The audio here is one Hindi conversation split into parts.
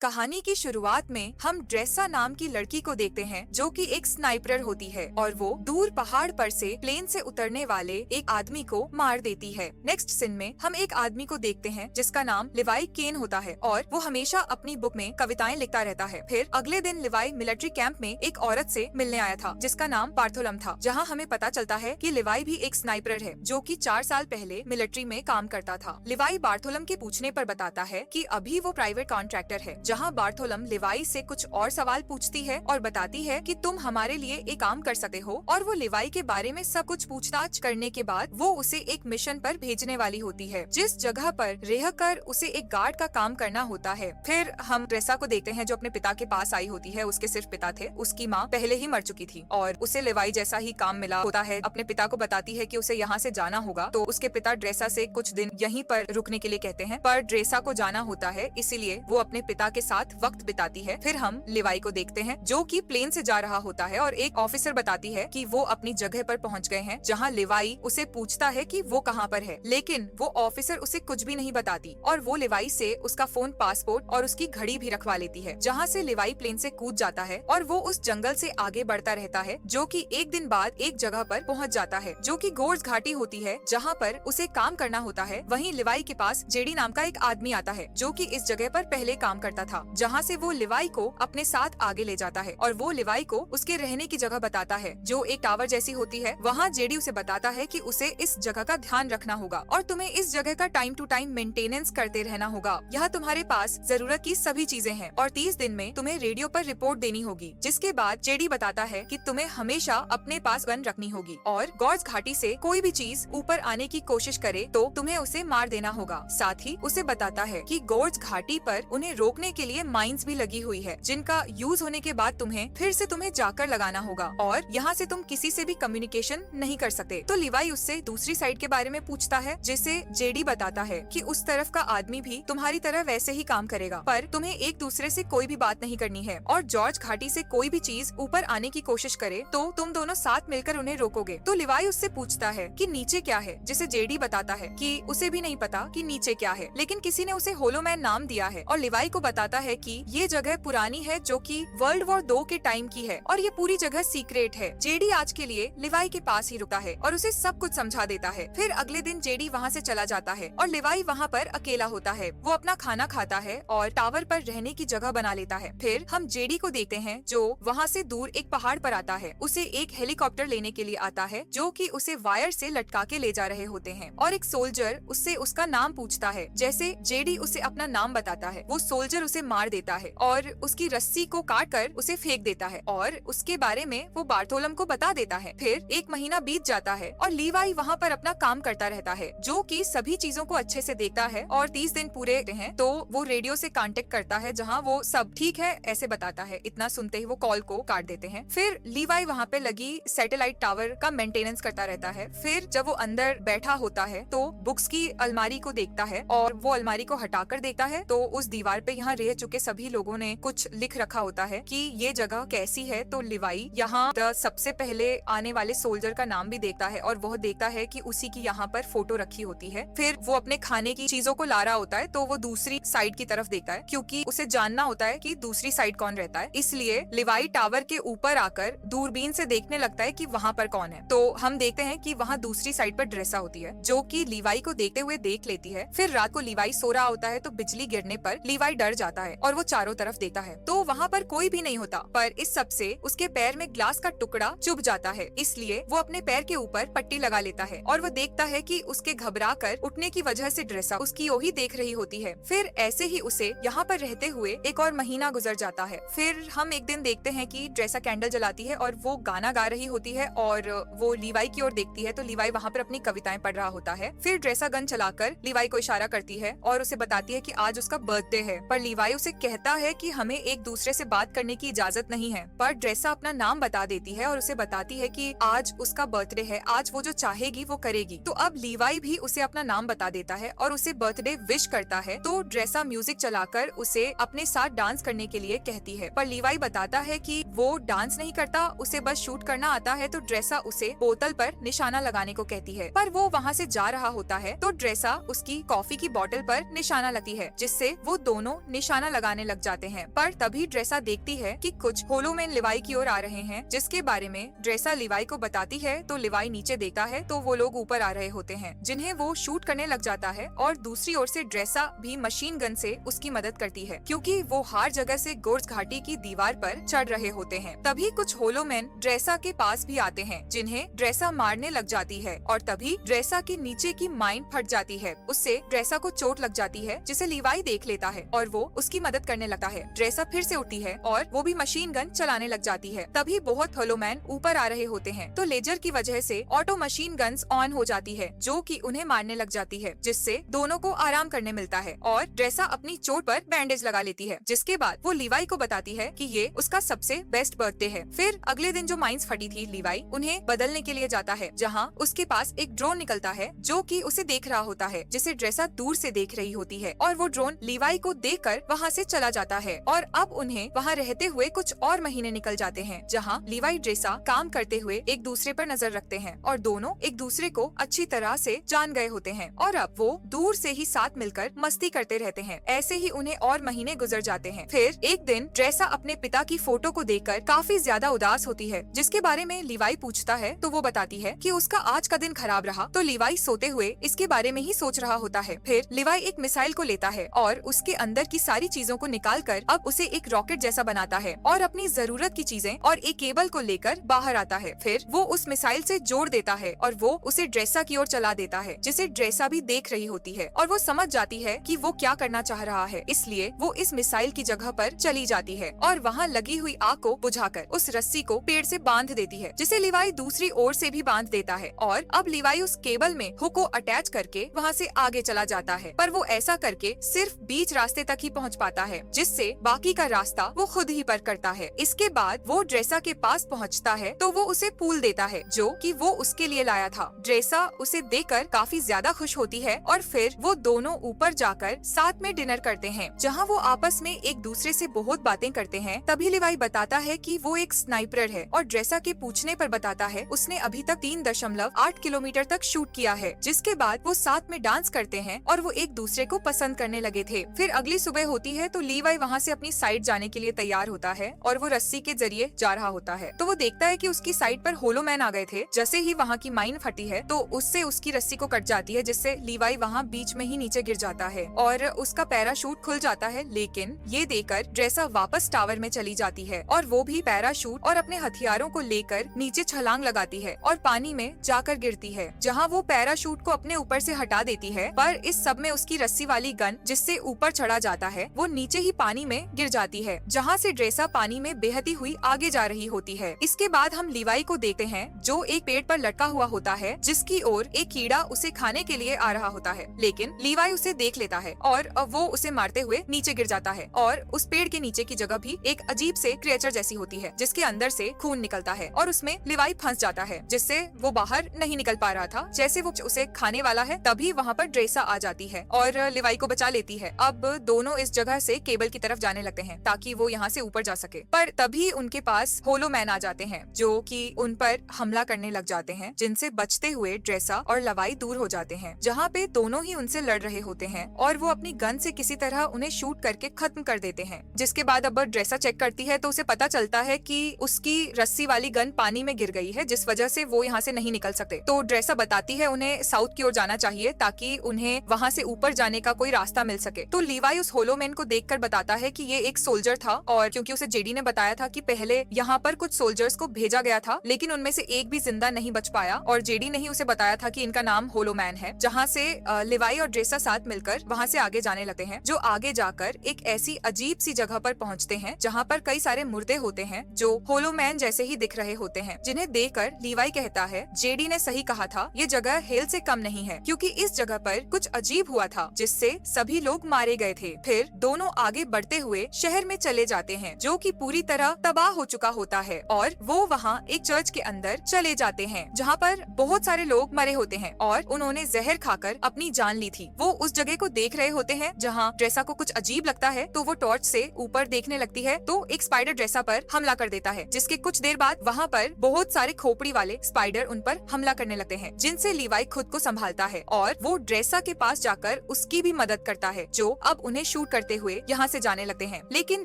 कहानी की शुरुआत में हम ड्रेसा नाम की लड़की को देखते हैं जो कि एक स्नाइपर होती है और वो दूर पहाड़ पर से प्लेन से उतरने वाले एक आदमी को मार देती है। नेक्स्ट सीन में हम एक आदमी को देखते हैं जिसका नाम लिवाई केन होता है और वो हमेशा अपनी बुक में कविताएं लिखता रहता है। फिर अगले दिन लिवाई मिलिट्री कैंप में एक औरत से मिलने आया था जिसका नाम बार्थोलम था, जहाँ हमें पता चलता है कि लिवाई भी एक स्नाइपर है जो कि 4 साल पहले मिलिट्री में काम करता था। लिवाई बार्थोलम के पूछने पर बताता है कि अभी वो प्राइवेट कॉन्ट्रैक्टर है, जहाँ बार्थोलम लिवाई से कुछ और सवाल पूछती है और बताती है कि तुम हमारे लिए एक काम कर सकते हो, और वो लिवाई के बारे में सब कुछ पूछताछ करने के बाद वो उसे एक मिशन पर भेजने वाली होती है जिस जगह पर रहकर उसे एक गार्ड का काम करना होता है। फिर हम ड्रेसा को देखते हैं जो अपने पिता के पास आई होती है। उसके सिर्फ पिता थे, उसकी माँ पहले ही मर चुकी थी और उसे लिवाई जैसा ही काम मिला होता है। अपने पिता को बताती है कि उसे यहाँ से जाना होगा, तो उसके पिता ड्रेसा से कुछ दिन यहीं पर रुकने के लिए कहते हैं, पर ड्रेसा को जाना होता है इसीलिए वो अपने पिता के साथ वक्त बिताती है। फिर हम लिवाई को देखते हैं जो कि प्लेन से जा रहा होता है और एक ऑफिसर बताती है कि वो अपनी जगह पर पहुंच गए हैं, जहां लिवाई उसे पूछता है कि वो कहां पर है, लेकिन वो ऑफिसर उसे कुछ भी नहीं बताती और वो लिवाई से उसका फोन, पासपोर्ट और उसकी घड़ी भी रखवा लेती है, जहां से लिवाई प्लेन से कूद जाता है और वो उस जंगल से आगे बढ़ता रहता है, जो कि एक दिन बाद एक जगह पर पहुंच जाता है जो कि गोर्स घाटी होती है, जहां पर उसे काम करना होता है। वहीं लिवाई के पास जेडी नाम का एक आदमी आता है जो कि इस जगह पर पहले काम करता था, जहां से वो लिवाई को अपने साथ आगे ले जाता है और वो लिवाई को उसके रहने की जगह बताता है जो एक टावर जैसी होती है। वहाँ जेडी उसे बताता है कि उसे इस जगह का ध्यान रखना होगा और तुम्हें इस जगह का टाइम टू टाइम मेंटेनेंस करते रहना होगा। यहाँ तुम्हारे पास जरूरत की सभी चीजें हैं और 30 दिन में तुम्हें रेडियो पर रिपोर्ट देनी होगी। जिसके बाद जेडी बताता है कि तुम्हें हमेशा अपने पास गन रखनी होगी और गॉर्स घाटी से कोई भी चीज ऊपर आने की कोशिश करे तो तुम्हें उसे मार देना होगा। साथ ही उसे बताता है कि गॉर्स घाटी पर उन्हें रोकने के लिए माइंस भी लगी हुई है, जिनका यूज होने के बाद तुम्हें जाकर लगाना होगा और यहाँ से तुम किसी से भी कम्युनिकेशन नहीं कर सकते। तो लिवाई उससे दूसरी साइड के बारे में पूछता है, जिसे जेडी बताता है कि उस तरफ का आदमी भी तुम्हारी तरह वैसे ही काम करेगा, पर तुम्हें एक दूसरे से कोई भी बात नहीं करनी है और जॉर्ज घाटी से कोई भी चीज ऊपर आने की कोशिश करे तो तुम दोनों साथ मिलकर उन्हें रोकोगे। तो लिवाई उससे पूछता है कि नीचे क्या है, जिसे जेडी बताता है कि उसे भी नहीं पता कि नीचे क्या है, लेकिन किसी ने उसे होलोमैन नाम दिया है और लिवाई को बताता है कि ये जगह पुरानी है जो कि वर्ल्ड वॉर 2 के टाइम की है और ये पूरी जगह सीक्रेट है। जेडी आज के लिए लिवाई के पास ही रुकता है और उसे सब कुछ समझा देता है। फिर अगले दिन जेडी वहाँ से चला जाता है और लिवाई वहाँ पर अकेला होता है। वो अपना खाना खाता है और टावर पर रहने की जगह बना लेता है। फिर हम जेडी को देखते हैं जो वहाँ से दूर एक पहाड़ पर आता है। उसे एक हेलीकॉप्टर लेने के लिए आता है जो कि उसे वायर से लटका के ले जा रहे होते हैं और एक सोल्जर उससे उसका नाम पूछता है। जैसे जेडी उसे अपना नाम बताता है, वो सोल्जर उसे मार देता है और उसकी रस्सी को काट कर उसे फेंक देता है और उसके बारे में वो बार्थोलम को बता देता है। फिर 1 महीना बीत जाता है और लीवाई वहाँ पर अपना काम करता रहता है जो कि सभी चीजों को अच्छे से देखता है और 30 दिन पूरे हैं तो वो रेडियो से कांटेक्ट करता है, जहाँ वो सब ठीक है ऐसे बताता है। इतना सुनते ही वो कॉल को काट देते हैं। फिर लीवाई वहाँ पे लगी सैटेलाइट टावर का मेंटेनेंस करता रहता है। फिर जब वो अंदर बैठा होता है तो बुक्स की अलमारी को देखता है और वो अलमारी को हटाकर देखता है तो उस दीवार पे यहाँ रह चुके सभी लोगों ने कुछ लिख रखा होता है कि ये जगह कैसी है। तो लिवाई यहाँ सबसे पहले आने वाले सोल्जर का नाम भी देखता है और वह देखता है कि उसी की यहाँ पर फोटो रखी होती है। फिर वो अपने खाने की चीजों को ला रहा होता है तो वो दूसरी साइड की तरफ देखता है क्योंकि उसे जानना होता है कि दूसरी साइड कौन रहता है। इसलिए लिवाई टावर के ऊपर आकर दूरबीन से देखने लगता है कि वहाँ पर कौन है। तो हम देखते हैं कि वहाँ दूसरी साइड पर ड्रेसा होती है जो कि लिवाई को देखते हुए देख लेती है। फिर रात को लिवाई सो रहा होता है तो बिजली गिरने पर लिवाई डर जाता है और वो चारों तरफ देखता है तो वहाँ पर कोई भी नहीं होता, पर इस सब से उसके पैर में ग्लास का टुकड़ा चुभ जाता है। इसलिए वो अपने पैर के ऊपर पट्टी लगा लेता है और वो देखता है कि उसके घबरा कर उठने की वजह से ड्रेसा उसकी ओर ही देख रही होती है। फिर ऐसे ही उसे यहाँ पर रहते हुए एक और महीना गुजर जाता है। फिर हम एक दिन देखते हैं कि ड्रेसा कैंडल जलाती है और वो गाना गा रही होती है और वो लिवाई की ओर देखती है तो लिवाई वहाँ पर अपनी कविताएं पढ़ रहा होता है। फिर ड्रेसा गन चलाकर लिवाई को इशारा करती है और उसे बताती है कि आज उसका बर्थडे है, पर लिवाई उसे कहता है कि हमें एक दूसरे से बात करने की इजाजत नहीं है। पर ड्रेसा अपना नाम बता देती है और उसे बताती है कि आज उसका बर्थडे है, आज वो जो चाहेगी वो करेगी। तो अब लिवाई भी उसे अपना नाम बता देता है और उसे बर्थडे विश करता है। तो ड्रेसा म्यूजिक चलाकर उसे अपने साथ डांस करने के लिए कहती है, पर लिवाई बताता है कि वो डांस नहीं करता, उसे बस शूट करना आता है। तो ड्रेसा उसे बोतल पर निशाना लगाने को कहती है, पर वो वहाँ से जा रहा होता है तो ड्रेसा उसकी कॉफी की बोतल पर निशाना लगती है, जिससे वो दोनों निशाना निशाना लगाने लग जाते हैं। पर तभी ड्रेसा देखती है कि कुछ होलोमैन लिवाई की ओर आ रहे हैं, जिसके बारे में ड्रेसा लिवाई को बताती है। तो लिवाई नीचे देखता है तो वो लोग ऊपर आ रहे होते हैं, जिन्हें वो शूट करने लग जाता है। और दूसरी ओर से ड्रेसा भी मशीन गन से उसकी मदद करती है, क्योंकि वो हर जगह से गोर्ज घाटी की दीवार पर चढ़ रहे होते हैं। तभी कुछ होलोमैन ड्रेसा के पास भी आते हैं, जिन्हें ड्रेसा मारने लग जाती है। और तभी ड्रेसा के नीचे की माइन फट जाती है, उससे ड्रेसा को चोट लग जाती है, जिसे लिवाई देख लेता है और वो उसकी मदद करने लगता है। ड्रेसा फिर से उठती है और वो भी मशीन गन चलाने लग जाती है। तभी बहुत होलोमैन ऊपर आ रहे होते हैं, तो लेजर की वजह से ऑटो मशीन गन्स ऑन हो जाती है, जो कि उन्हें मारने लग जाती है, जिससे दोनों को आराम करने मिलता है। और ड्रेसा अपनी चोट पर बैंडेज लगा लेती है, जिसके बाद वो लिवाई को बताती है कि ये उसका सबसे बेस्ट बर्थडे है। फिर अगले दिन जो माइंस फटी थी, लिवाई उन्हें बदलने के लिए जाता है, जहाँ उसके पास एक ड्रोन निकलता है जो कि उसे देख रहा होता है, जिसे ड्रेसा दूर से देख रही होती है। और वो ड्रोन लिवाई को देखकर वहाँ से चला जाता है। और अब उन्हें वहाँ रहते हुए कुछ और महीने निकल जाते हैं, जहाँ लिवाई ड्रेसा काम करते हुए एक दूसरे पर नजर रखते हैं और दोनों एक दूसरे को अच्छी तरह से जान गए होते हैं। और अब वो दूर से ही साथ मिलकर मस्ती करते रहते हैं। ऐसे ही उन्हें और महीने गुजर जाते हैं। फिर एक दिन ड्रेसा अपने पिता की फोटो को देखकर काफी ज्यादा उदास होती है, जिसके बारे में लिवाई पूछता है तो वो बताती है कि उसका आज का दिन खराब रहा। तो लिवाई सोते हुए इसके बारे में ही सोच रहा होता है। फिर लिवाई एक मिसाइल को लेता है और उसके अंदर की सारी चीजों को निकालकर अब उसे एक रॉकेट जैसा बनाता है और अपनी जरूरत की चीजें और एक केबल को लेकर बाहर आता है। फिर वो उस मिसाइल से जोड़ देता है और वो उसे ड्रेसा की ओर चला देता है, जिसे ड्रेसा भी देख रही होती है। और वो समझ जाती है कि वो क्या करना चाह रहा है, इसलिए वो इस मिसाइल की जगह पर चली जाती है और वहाँ लगी हुई आग को बुझाकर उस रस्सी को पेड़ से बांध देती है, जिसे लिवाई दूसरी ओर से भी बांध देता है। और अब लिवाई उस केबल में हुक को अटैच करके वहाँ से आगे चला जाता है, पर वो ऐसा करके सिर्फ बीच रास्ते तक ही पहुँच पाता है, जिससे बाकी का रास्ता वो खुद ही पर करता है। इसके बाद वो ड्रेसा के पास पहुँचता है तो वो उसे फूल देता है, जो कि वो उसके लिए लाया था। ड्रेसा उसे देखकर काफी ज्यादा खुश होती है और फिर वो दोनों ऊपर जाकर साथ में डिनर करते हैं, जहाँ वो आपस में एक दूसरे से बहुत बातें करते हैं। तभी लिवाई बताता है कि वो एक स्नाइपर है और ड्रेसा के पूछने पर बताता है उसने अभी तक 3.8 किलोमीटर तक शूट किया है। जिसके बाद वो साथ में डांस करते हैं और वो एक दूसरे को पसंद करने लगे थे। फिर अगली सुबह होती है तो लिवाई वहाँ से अपनी साइड जाने के लिए तैयार होता है और वो रस्सी के जरिए जा रहा होता है। तो वो देखता है कि उसकी साइड पर होलोमैन आ गए थे। जैसे ही वहाँ की माइन फटी है तो उससे उसकी रस्सी को कट जाती है, जिससे लिवाई वहाँ बीच में ही नीचे गिर जाता है और उसका पैराशूट खुल जाता है। लेकिन ये देखकर ड्रेसा वापस टावर में चली जाती है और वो भी पैराशूट और अपने हथियारों को लेकर नीचे छलांग लगाती है और पानी में जाकर गिरती है, जहाँ वो पैराशूट को अपने ऊपर से हटा देती है। पर इस सब में उसकी रस्सी वाली गन जिससे ऊपर चढ़ा जाता है वो नीचे ही पानी में गिर जाती है, जहाँ से ड्रेसा पानी में बेहती हुई आगे जा रही होती है। इसके बाद हम लिवाई को देखते हैं जो एक पेड़ पर लटका हुआ होता है, जिसकी ओर एक कीड़ा उसे खाने के लिए आ रहा होता है। लेकिन लिवाई उसे देख लेता है और वो उसे मारते हुए नीचे गिर जाता है और उस पेड़ के नीचे की जगह भी एक अजीब से क्रिएचर जैसी होती है, जिसके अंदर से खून निकलता है और उसमें लिवाई फंस जाता है, जिससे वो बाहर नहीं निकल पा रहा था। जैसे वो उसे खाने वाला है तभी वहाँ पर ड्रेसा आ जाती है और लिवाई को बचा लेती है। अब दोनों इस जगह से केबल की तरफ जाने लगते हैं ताकि वो यहाँ से ऊपर जा सके। पर तभी उनके पास होलोमैन आ जाते हैं, जो कि उन पर हमला करने लग जाते हैं, जिनसे बचते हुए ड्रेसा और लिवाई दूर हो जाते हैं, जहाँ पे दोनों ही उनसे लड़ रहे होते हैं और वो अपनी गन से किसी तरह उन्हें शूट करके खत्म कर देते हैं। जिसके बाद अब ड्रेसा चेक करती है तो उसे पता चलता है कि उसकी रस्सी वाली गन पानी में गिर गई है, जिस वजह से वो यहाँ से नहीं निकल सकते। तो ड्रेसा बताती है उन्हें साउथ की ओर जाना चाहिए ताकि उन्हें वहाँ से ऊपर जाने का कोई रास्ता मिल सके। तो लिवाई उस होलोमैन को देखकर बताता है कि ये एक सोल्जर था और क्योंकि उसे जेडी ने बताया था कि पहले यहाँ पर कुछ सोल्जर्स को भेजा गया था, लेकिन उनमें से एक भी जिंदा नहीं बच पाया और जेडी ने ही उसे बताया था कि इनका नाम होलोमैन है। जहाँ से लिवाई और ड्रेसा साथ मिलकर वहाँ से आगे जाने लगते हैं, जो आगे जाकर एक ऐसी अजीब सी जगह पर पहुँचते हैं जहाँ पर कई सारे मुर्दे होते हैं जो होलोमैन जैसे ही दिख रहे होते हैं, जिन्हें देखकर लिवाई कहता है जेडी ने सही कहा था, ये जगह हेल से कम नहीं है, क्योंकि इस जगह पर कुछ अजीब हुआ था जिससे सभी लोग मारे गए थे। फिर दोनों आगे बढ़ते हुए शहर में चले जाते हैं, जो कि पूरी तरह तबाह हो चुका होता है और वो वहाँ एक चर्च के अंदर चले जाते हैं जहाँ पर बहुत सारे लोग मरे होते हैं और उन्होंने जहर खाकर अपनी जान ली थी। वो उस जगह को देख रहे होते हैं जहाँ ड्रेसा को कुछ अजीब लगता है, तो वो टॉर्च से ऊपर देखने लगती है तो एक स्पाइडर ड्रेसा पर हमला कर देता है, जिसके कुछ देर बाद वहाँ पर बहुत सारे खोपड़ी वाले स्पाइडर उन पर हमला करने लगते हैं, जिनसे लिवाई खुद को संभालता है और वो ड्रेसा के पास जाकर उसकी भी मदद करता है, जो अब उन्हें शूट कर करते हुए यहाँ से जाने लगते हैं, लेकिन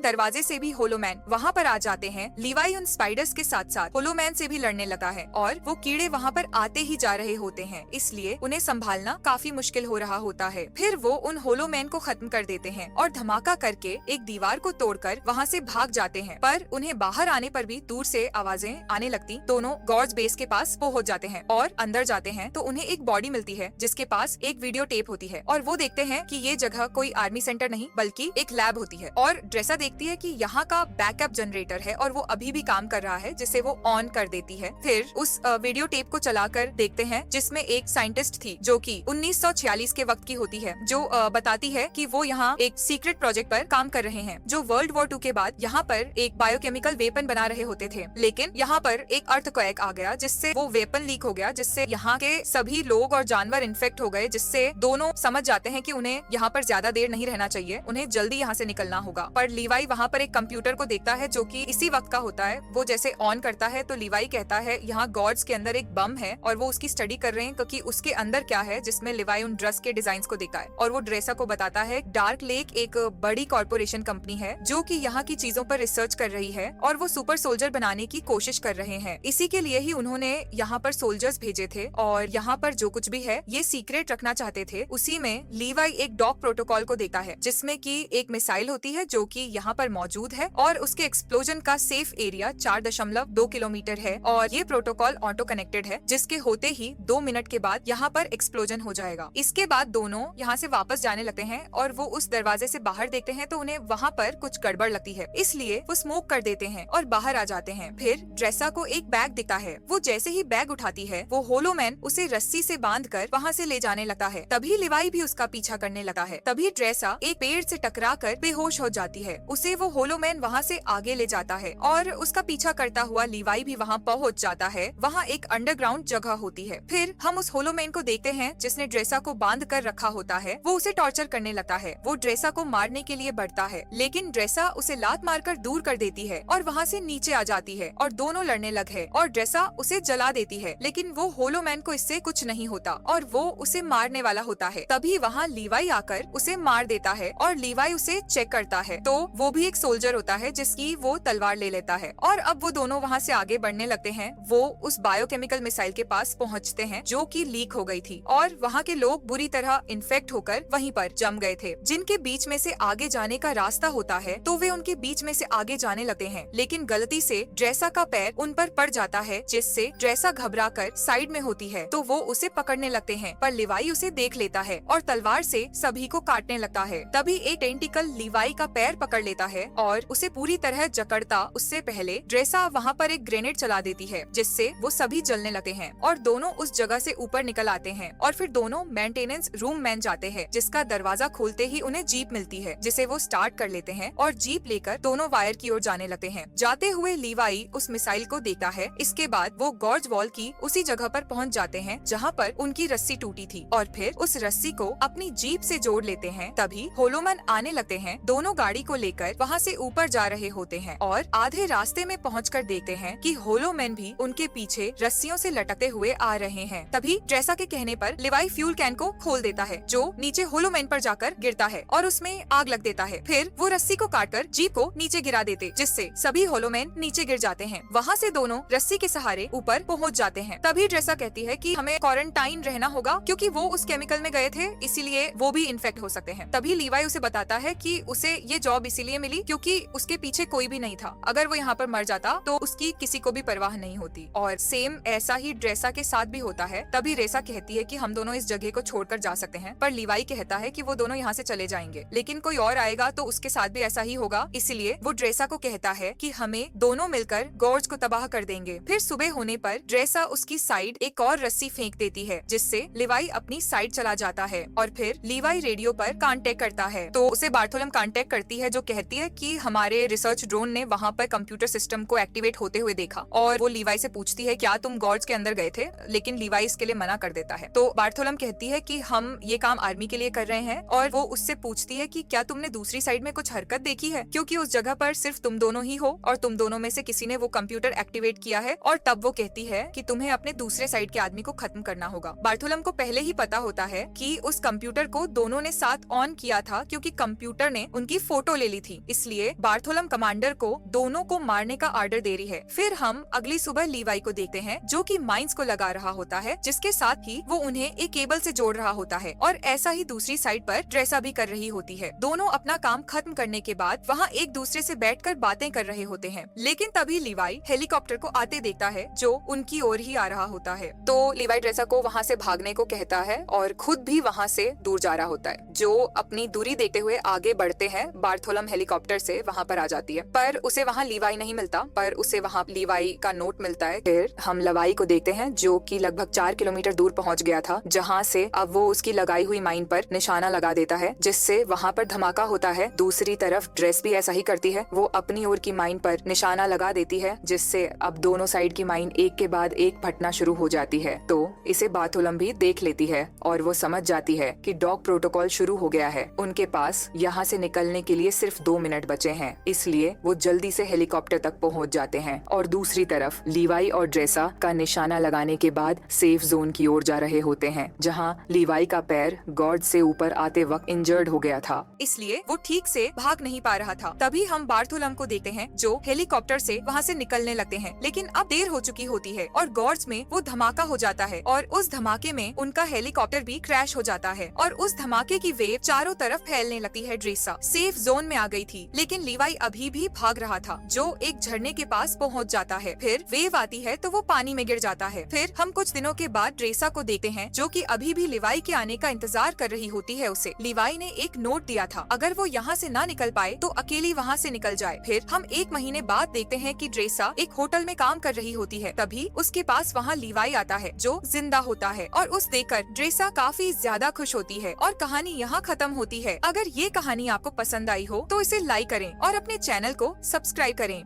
दरवाजे से भी होलोमैन वहाँ पर आ जाते हैं। लीवाई उन स्पाइडर्स के साथ साथ होलोमैन से भी लड़ने लगता है और वो कीड़े वहाँ पर आते ही जा रहे होते हैं, इसलिए उन्हें संभालना काफी मुश्किल हो रहा होता है। फिर वो उन होलोमैन को खत्म कर देते हैं और धमाका करके एक दीवार को तोड़कर वहाँ से भाग जाते हैं। पर उन्हें बाहर आने पर भी दूर से आवाजें आने लगती। दोनों गॉर्ज बेस के पास पहुँच जाते हैं और अंदर जाते हैं तो उन्हें एक बॉडी मिलती है जिसके पास एक वीडियो टेप होती है और वो देखते हैं कि ये जगह कोई आर्मी सेंटर नहीं बल्कि एक लैब होती है। और ड्रेसा देखती है कि यहाँ का बैकअप जनरेटर है और वो अभी भी काम कर रहा है, जिसे वो ऑन कर देती है। फिर उस वीडियो टेप को चलाकर देखते हैं जिसमें एक साइंटिस्ट थी जो कि 1946 के वक्त की होती है, जो बताती है कि वो यहाँ एक सीक्रेट प्रोजेक्ट पर काम कर रहे हैं जो वर्ल्ड वॉर 2 के बाद यहाँ पर एक बायोकेमिकल वेपन बना रहे होते थे। लेकिन यहाँ पर एक अर्थक्वेक आ गया जिससे वो वेपन लीक हो गया, जिससे यहाँ के सभी लोग और जानवर इन्फेक्ट हो गए, जिससे दोनों समझ जाते हैं कि उन्हें यहाँ पर ज्यादा देर नहीं रहना चाहिए, उन्हें जल्दी यहाँ से निकलना होगा। पर लीवाई वहाँ पर एक कंप्यूटर को देखता है जो कि इसी वक्त का होता है। वो जैसे ऑन करता है तो लीवाई कहता है यहाँ गॉड्स के अंदर एक बम है और वो उसकी स्टडी कर रहे हैं क्योंकि उसके अंदर क्या है, जिसमें लीवाई उन ड्रेस के डिजाइन को देखता है और वो ड्रेसा को बताता है डार्क लेक एक बड़ी कॉर्पोरेशन कंपनी है जो कि यहाँ की चीजों पर रिसर्च कर रही है और वो सुपर सोल्जर बनाने की कोशिश कर रहे हैं। इसी के लिए ही उन्होंने यहाँ पर सोल्जर्स भेजे थे और यहाँ पर जो कुछ भी है ये सीक्रेट रखना चाहते थे। उसी में लीवाई एक डॉक प्रोटोकॉल को देखता है जिसमें कि एक मिसाइल होती है जो कि यहाँ पर मौजूद है और उसके एक्सप्लोजन का सेफ एरिया 4.2 किलोमीटर है और ये प्रोटोकॉल ऑटो कनेक्टेड है, जिसके होते ही 2 मिनट के बाद यहाँ पर एक्सप्लोजन हो जाएगा। इसके बाद दोनों यहाँ से वापस जाने लगते हैं और वो उस दरवाजे से बाहर देखते हैं तो उन्हें वहाँ पर कुछ गड़बड़ लगती है, इसलिए वो स्मोक कर देते हैं और बाहर आ जाते हैं। फिर ड्रेसा को एक बैग दिखता है। वो जैसे ही बैग उठाती है वो होलोमैन उसे रस्सी से बांधकर वहाँ से ले जाने लगता है। तभी लिवाई भी उसका पीछा करने लगा है। तभी ड्रेसा एक पेड़ से टकराकर बेहोश हो जाती है। उसे वो होलोमैन वहाँ से आगे ले जाता है और उसका पीछा करता हुआ लिवाई भी वहाँ पहुँच जाता है। वहाँ एक अंडरग्राउंड जगह होती है। फिर हम उस होलोमैन को देखते हैं जिसने ड्रेसा को बांध कर रखा होता है। वो उसे टॉर्चर करने लगता है। वो ड्रेसा को मारने के लिए बढ़ता है, लेकिन ड्रेसा उसे लात मारकर दूर कर देती है और वहाँ से नीचे आ जाती है और दोनों लड़ने लगे और ड्रेसा उसे जला देती है। लेकिन वो होलोमैन को इससे कुछ नहीं होता और वो उसे मारने वाला होता है। तभी वहाँ लीवाई आकर उसे मार देता है और लीवाई उसे चेक करता है तो वो भी एक सोल्जर होता है जिसकी वो तलवार ले लेता है और अब वो दोनों वहाँ से आगे बढ़ने लगते हैं। वो उस बायोकेमिकल मिसाइल के पास पहुँचते हैं जो कि लीक हो गई थी और वहाँ के लोग बुरी तरह इन्फेक्ट होकर वहीं पर जम गए थे। जिनके बीच में से आगे जाने का रास्ता होता है तो वे उनके बीच में से आगे जाने लगते हैं, लेकिन गलती से ड्रेसा का पैर उन पर पड़ जाता है जिससे ड्रेसा घबराकर साइड में होती है तो वो उसे पकड़ने लगते हैं। पर लिवाई उसे देख लेता है और तलवार से सभी को काटने लगता है। तभी एक टेंटिकल लिवाई का पैर पकड़ लेता है और उसे पूरी तरह जकड़ता उससे पहले ड्रेसा वहाँ पर एक ग्रेनेड चला देती है जिससे वो सभी जलने लगते हैं और दोनों उस जगह से ऊपर निकल आते हैं और फिर दोनों मेंटेनेंस रूम में जाते हैं, जिसका दरवाजा खोलते ही उन्हें जीप मिलती है जिसे वो स्टार्ट कर लेते हैं और जीप लेकर दोनों वायर की ओर जाने लगते हैं। जाते हुए लीवाई उस मिसाइल को देखता है। इसके बाद वो गॉर्ज वॉल की उसी जगह पर पहुंच जाते हैं जहां पर उनकी रस्सी टूटी थी और फिर उस रस्सी को अपनी जीप से जोड़ लेते हैं। तभी होलोमैन आने लगते हैं। दोनों गाड़ी को लेकर वहां से ऊपर जा रहे होते हैं और आधे रास्ते में पहुंचकर देखते हैं कि होलोमैन भी उनके पीछे रस्सियों से लटकते हुए आ रहे हैं। तभी ड्रेसा के कहने पर लिवाई फ्यूल कैन को खोल देता है जो नीचे होलोमैन पर जाकर गिरता है और उसमें आग लग देता है। फिर वो रस्सी को काटकर जीप को नीचे गिरा देते जिससे सभी होलोमैन नीचे गिर जाते हैं। वहाँ से दोनों रस्सी के सहारे ऊपर पहुँच जाते हैं। तभी ड्रेसा कहती है कि हमें क्वारंटाइन रहना होगा क्योंकि वो उस केमिकल में गए थे, इसीलिए वो भी इन्फेक्ट हो सकते हैं। तभी लीवाई उसे बताता है कि उसे ये जॉब इसीलिए मिली क्योंकि उसके पीछे कोई भी नहीं था। अगर वो यहाँ पर मर जाता तो उसकी किसी को भी परवाह नहीं होती। और सेम ऐसा ही ड्रेसा के साथ भी होता है। तभी रेसा कहती है कि हम दोनों इस जगह को छोड़कर जा सकते हैं, पर लीवाई कहता है कि वो दोनों यहाँ से चले जाएंगे, लेकिन कोई और आएगा तो उसके साथ भी ऐसा ही होगा। इसलिए वो ड्रेसा को कहता है कि हमें दोनों मिलकर गॉर्ज को तबाह कर देंगे। फिर सुबह होने पर ड्रेसा उसकी साइड एक और रस्सी फेंक देती है जिससे लिवाई अपनी साइड चला जाता है और फिर लिवाई रेडियो पर कांटेक्ट करता है तो उसे बार्थोलम कांटेक्ट करती है जो कहती है कि हमारे रिसर्च ड्रोन ने वहाँ पर कंप्यूटर सिस्टम को एक्टिवेट होते हुए देखा। और वो लिवाई से पूछती है क्या तुम गॉर्ज के अंदर गए थे, लेकिन लिवाई इसके लिए मना कर देता है। तो बार्थोलम कहती है कि हम ये काम आर्मी के लिए कर रहे हैं और वो उससे पूछती है कि क्या तुमने दूसरी साइड में कुछ हरकत देखी है, क्योंकि उस जगह पर सिर्फ तुम दोनों ही हो और तुम दोनों में से किसी ने वो कंप्यूटर एक्टिवेट किया है। और तब वो कहती है कि तुम्हें अपने दूसरे साइड के आदमी को खत्म करना होगा। बार्थोलम को पहले ही पता होता है कि उस कंप्यूटर को दोनों ने साथ ऑन किया था क्योंकि कंप्यूटर ने उनकी फोटो ले ली थी। इसलिए बार्थोलम कमांडर को दोनों को मारने का ऑर्डर दे रही है। फिर हम अगली सुबह लीवाई को देखते हैं जो कि माइंस को लगा रहा होता है, जिसके साथ ही वो उन्हें एक केबल से जोड़ रहा होता है और ऐसा ही दूसरी साइड पर ड्रेसा भी कर रही होती है। दोनों अपना काम खत्म करने के बाद वहाँ एक दूसरे से बैठकर बातें कर रहे होते हैं, लेकिन तभी लीवाई हेलीकॉप्टर को आते देखता है जो उनकी ओर ही आ रहा होता है। तो लीवाई ड्रेसा को वहाँ से भागने को कहता है और खुद भी वहाँ से दूर जा रहा होता है। जो अपनी दूरी देखते हुए आगे बढ़ते हैं, बार्थोलम हेलीकॉप्टर से वहाँ पर आ जाती है, पर उसे वहाँ लीवाई नहीं मिलता, पर उसे वहाँ लीवाई का नोट मिलता है। फिर हम लवाई को देखते हैं जो कि लगभग 4 किलोमीटर दूर पहुँच गया था, जहाँ से अब वो उसकी लगाई हुई माइन पर निशाना लगा देता है, जिससे वहाँ पर धमाका होता है। दूसरी तरफ ड्रेस भी ऐसा ही करती है, वो अपनी ओर की माइन पर निशाना लगा देती है, जिससे अब दोनों साइड की माइन एक के बाद एक फटना शुरू हो जाती है। तो इसे बार्थोलम भी देख लेती है और वो समझ जाती है कि डॉग प्रोटोकॉल शुरू हो गया है। उनके पास यहाँ से निकलने के लिए सिर्फ 2 मिनट बचे हैं, इसलिए वो जल्दी से हेलीकॉप्टर तक पहुँच जाते हैं। और दूसरी तरफ लीवाई और ड्रेसा का निशाना लगाने के बाद सेफ जोन की ओर जा रहे होते हैं, जहाँ लीवाई का पैर गॉर्ड से ऊपर आते वक्त इंजर्ड हो गया था, इसलिए वो ठीक से भाग नहीं पा रहा था। तभी हम बार्थोलम को देखते हैं जो हेलीकॉप्टर से वहाँ से निकलने लगते हैं, लेकिन अब देर हो चुकी होती है और गॉर्ड्स में वो धमाका हो जाता है और उस धमाके में उनका हेलीकॉप्टर भी क्रैश हो जाता है और उस धमाके की वेव चारों तरफ फैलने लगती है। ड्रेसा सेफ जोन में आ गई थी, लेकिन लीवाई अभी भी भाग रहा था, जो एक झरने के पास पहुंच जाता है। फिर वेव आती है तो वो पानी में गिर जाता है। फिर हम कुछ दिनों के बाद ड्रेसा को देखते हैं जो कि अभी भी लीवाई के आने का इंतजार कर रही होती है। उसे लीवाई ने एक नोट दिया था, अगर वो यहाँ से ना निकल पाए तो अकेली वहाँ से निकल जाए। फिर हम 1 महीने बाद देखते हैं कि ड्रेसा एक होटल में काम कर रही होती है, तभी उसके पास वहाँ लीवाई आता है जो जिंदा होता है और उस देखकर ड्रेसा काफी ज्यादा खुश होती है और कहानी यहाँ खत्म होती है। अगर ये कहानी आपको पसंद आई हो तो इसे लाइक करें और अपने चैनल को सब्सक्राइब करें।